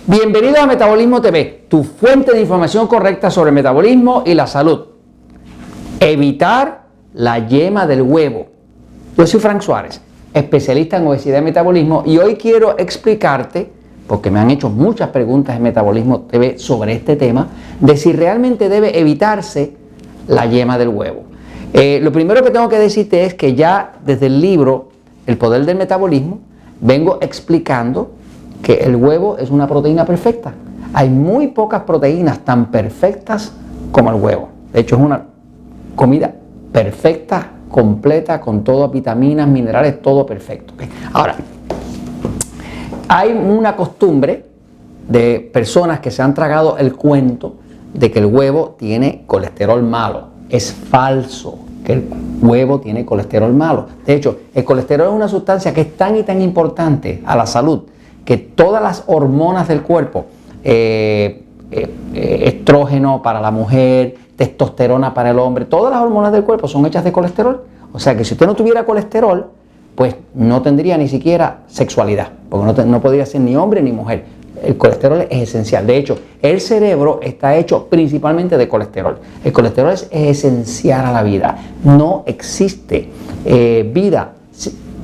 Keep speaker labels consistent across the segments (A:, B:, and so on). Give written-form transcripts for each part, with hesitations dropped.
A: Bienvenidos a Metabolismo TV, tu fuente de información correcta sobre el metabolismo y la salud. Evitar la yema del huevo. Yo soy Frank Suárez, especialista en obesidad y metabolismo, y hoy quiero explicarte, porque me han hecho muchas preguntas en Metabolismo TV sobre este tema, de si realmente debe evitarse la yema del huevo. Lo primero que tengo que decirte es que ya desde el libro El Poder del Metabolismo vengo explicando que el huevo es una proteína perfecta. Hay muy pocas proteínas tan perfectas como el huevo. De hecho, es una comida perfecta, completa, con todas vitaminas, minerales, todo perfecto. Ahora, hay una costumbre de personas que se han tragado el cuento de que el huevo tiene colesterol malo. Es falso que el huevo tiene colesterol malo. De hecho, el colesterol es una sustancia que es tan y tan importante a la salud que todas las hormonas del cuerpo, estrógeno para la mujer, testosterona para el hombre, todas las hormonas del cuerpo son hechas de colesterol. O sea que si usted no tuviera colesterol, pues no tendría ni siquiera sexualidad, porque no podría ser ni hombre ni mujer. El colesterol es esencial. De hecho, el cerebro está hecho principalmente de colesterol. El colesterol es esencial a la vida. No existe vida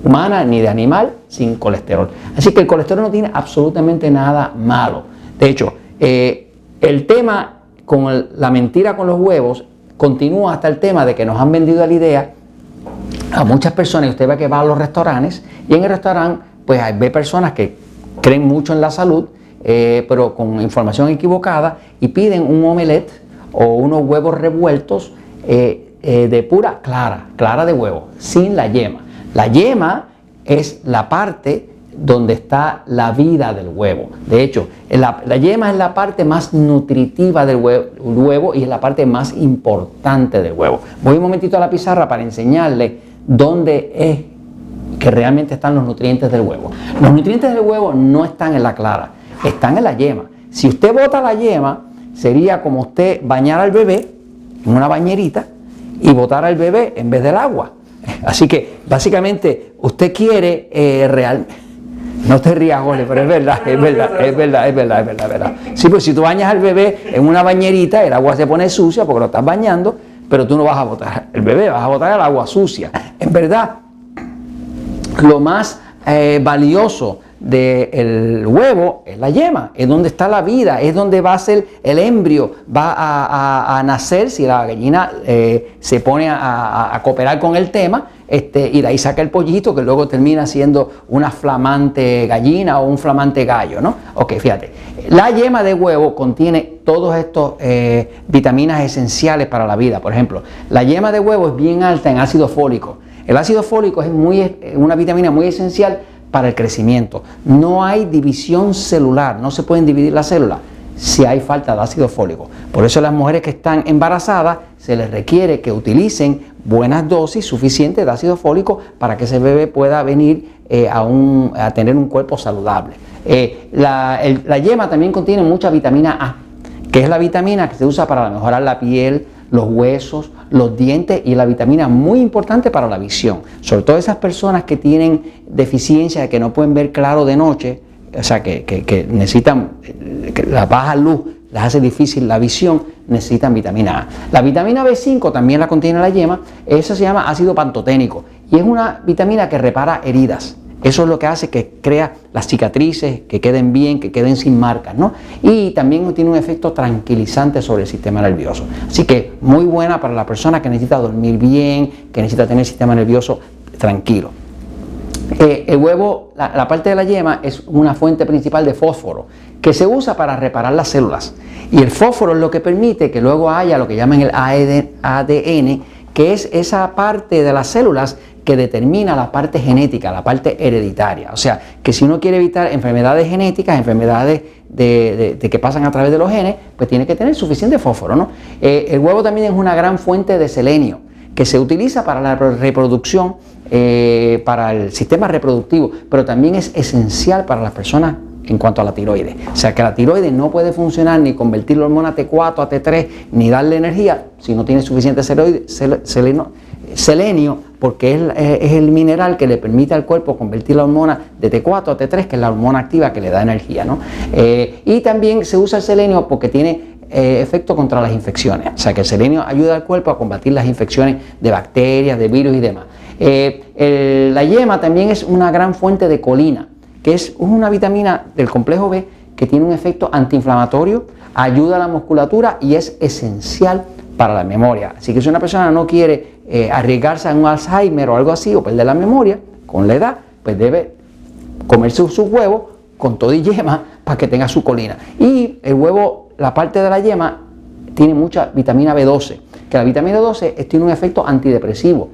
A: humana ni de animal sin colesterol. Así que el colesterol no tiene absolutamente nada malo. De hecho, el tema con la mentira con los huevos continúa hasta el tema de que nos han vendido la idea a muchas personas, y usted ve que va a los restaurantes, y en el restaurante pues ve personas que creen mucho en la salud, pero con información equivocada, y piden un omelette o unos huevos revueltos de pura clara de huevo, sin la yema. La yema es la parte donde está la vida del huevo. De hecho, la yema es la parte más nutritiva del huevo y es la parte más importante del huevo. Voy un momentito a la pizarra para enseñarle dónde es que realmente están los nutrientes del huevo. Los nutrientes del huevo no están en la clara, están en la yema. Si usted bota la yema, sería como usted bañar al bebé en una bañerita y botar al bebé en vez del agua. Así que básicamente usted quiere no te rías, Jorge, pero es verdad. Sí, pues si tú bañas al bebé en una bañerita, el agua se pone sucia porque lo estás bañando, pero tú no vas a botar el bebé, vas a botar el agua sucia. En verdad, lo más valioso del huevo es la yema, es donde está la vida, es donde va a ser el embrio, va a nacer si la gallina se pone a cooperar con el tema, y de ahí saca el pollito que luego termina siendo una flamante gallina o un flamante gallo, ¿no? Ok, fíjate, la yema de huevo contiene todos estos vitaminas esenciales para la vida. Por ejemplo, la yema de huevo es bien alta en ácido fólico. El ácido fólico es una vitamina muy esencial para el crecimiento. No hay división celular, no se pueden dividir las células si hay falta de ácido fólico. Por eso a las mujeres que están embarazadas se les requiere que utilicen buenas dosis suficientes de ácido fólico para que ese bebé pueda venir a tener un cuerpo saludable. La yema también contiene mucha vitamina A, que es la vitamina que se usa para mejorar la piel, los huesos, los dientes, y la vitamina muy importante para la visión. Sobre todo esas personas que tienen deficiencia, que no pueden ver claro de noche, o sea, que necesitan, que la baja luz les hace difícil la visión, necesitan vitamina A. La vitamina B5 también la contiene la yema, esa se llama ácido pantoténico y es una vitamina que repara heridas. Eso es lo que hace que crea las cicatrices, que queden bien, que queden sin marcas, ¿no? Y también tiene un efecto tranquilizante sobre el sistema nervioso. Así que muy buena para la persona que necesita dormir bien, que necesita tener el sistema nervioso tranquilo. El huevo, la parte de la yema, es una fuente principal de fósforo que se usa para reparar las células. Y el fósforo es lo que permite que luego haya lo que llaman el ADN, que es esa parte de las células que determina la parte genética, la parte hereditaria. O sea, que si uno quiere evitar enfermedades genéticas, enfermedades de que pasan a través de los genes, pues tiene que tener suficiente fósforo, ¿no? El huevo también es una gran fuente de selenio, que se utiliza para la reproducción, para el sistema reproductivo, pero también es esencial para las personas en cuanto a la tiroides. O sea que la tiroides no puede funcionar ni convertir la hormona T4 a T3 ni darle energía si no tiene suficiente selenio, porque es el mineral que le permite al cuerpo convertir la hormona de T4 a T3, que es la hormona activa que le da energía, ¿no? Y también se usa el selenio porque tiene efecto contra las infecciones, o sea que el selenio ayuda al cuerpo a combatir las infecciones de bacterias, de virus y demás. La yema también es una gran fuente de colina, que es una vitamina del complejo B que tiene un efecto antiinflamatorio, ayuda a la musculatura y es esencial para la memoria. Así que si una persona no quiere arriesgarse a un Alzheimer o algo así, o perder la memoria con la edad, pues debe comerse sus huevos con todo y yema para que tenga su colina. Y el huevo, la parte de la yema, tiene mucha vitamina B12, que la vitamina B12 tiene un efecto antidepresivo,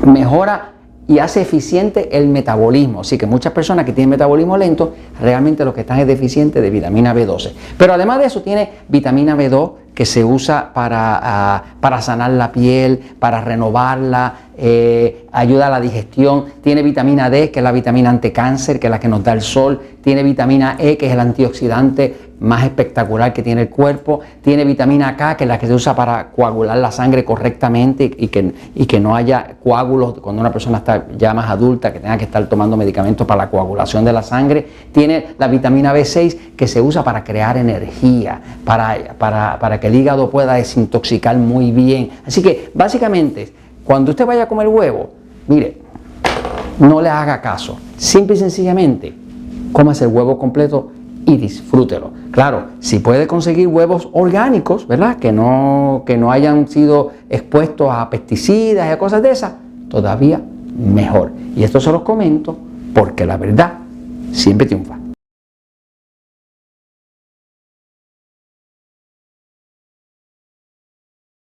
A: mejora y hace eficiente el metabolismo. Así que muchas personas que tienen metabolismo lento, realmente lo que están es deficientes de vitamina B12. Pero además de eso tiene vitamina B2 que se usa para sanar la piel, para renovarla, ayuda a la digestión. Tiene vitamina D, que es la vitamina anticáncer, que es la que nos da el sol. Tiene vitamina E, que es el antioxidante más espectacular que tiene el cuerpo. Tiene vitamina K, que es la que se usa para coagular la sangre correctamente y que no haya coágulos cuando una persona está ya más adulta, que tenga que estar tomando medicamentos para la coagulación de la sangre. Tiene la vitamina B6, que se usa para crear energía, para que el hígado pueda desintoxicar muy bien. Así que básicamente, cuando usted vaya a comer huevo, mire, no le haga caso. Simple y sencillamente, cómase el huevo completo y disfrútelo. Claro, si puede conseguir huevos orgánicos, ¿verdad? Que no hayan sido expuestos a pesticidas y a cosas de esas, todavía mejor. Y esto se los comento porque la verdad siempre triunfa.